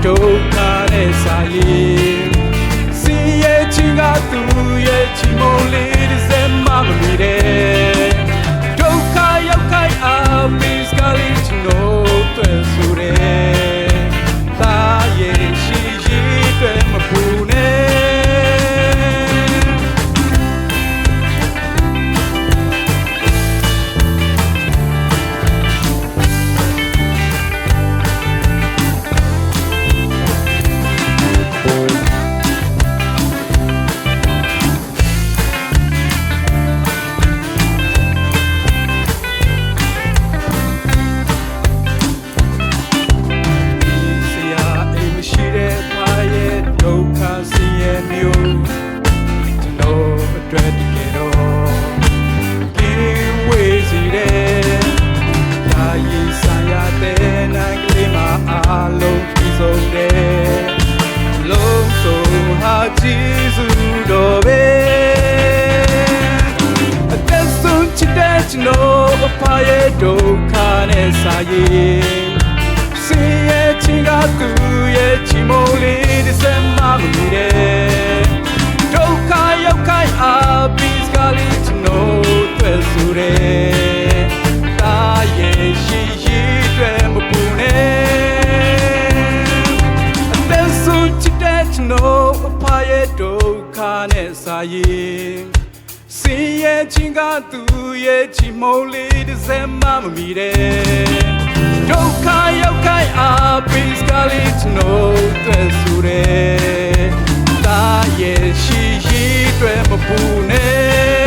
ဒုက္ခနဲ့စာရင်စင်ရဲ့ချင်းကသူရဲ့ချီမုံလေးတစ်စက်မှမမီတဲ့ဒုက္ခရောက်ခိုင်းအားပေးစကားလေးချင်လို့တွေ့ဆိုတဲ့သာရဲ့ရှိရှိတွေ့မပူနဲ့ဒုက္ခဆင်းရဲမျိုးကျွန်တော်အတွက်တကယ်တော့ကင်းဝေးစီတဲ့ဒါရီဆိုင်ရတဲ့နိုင်ကလေးမှာအားလုံးပြီးဆုံးတဲ့လုံးစုံဟာကြည်စုတော်ပဲအသက်ဆုံးချစ်တဲ့ကျွန်တော်အဖရဲ့ဒုက္ခနဲ့စာရင်စင်ရဲ့ချင်းကသူရဲ့ချီမုံလေးတစ်စက်မှမမီတဲ့ဒုက္ခရောက်ခိုင်းအားပြီးစကားလေးကျွန်တော်တွေ့ဆိုတဲ့တာရဲ့ရှိရှိတွေ့မပူနဲ့အသက်ဆုံးချစ်တဲ့ကျွန်တော်အဖရဲ့ဒုက္ခနဲ့စာရင်စင်ရဲ့ချင်းကသူရဲ့ချီမုံလေးတစ်စက်မှမမီတဲ့ဒုက္ခရောက်ခိုင်းအားပေးစကားလေးကျွန်တော်တွေ့ဆိုတဲ့ဒါရဲ့ရှိရှိတွေ့မပူနဲ့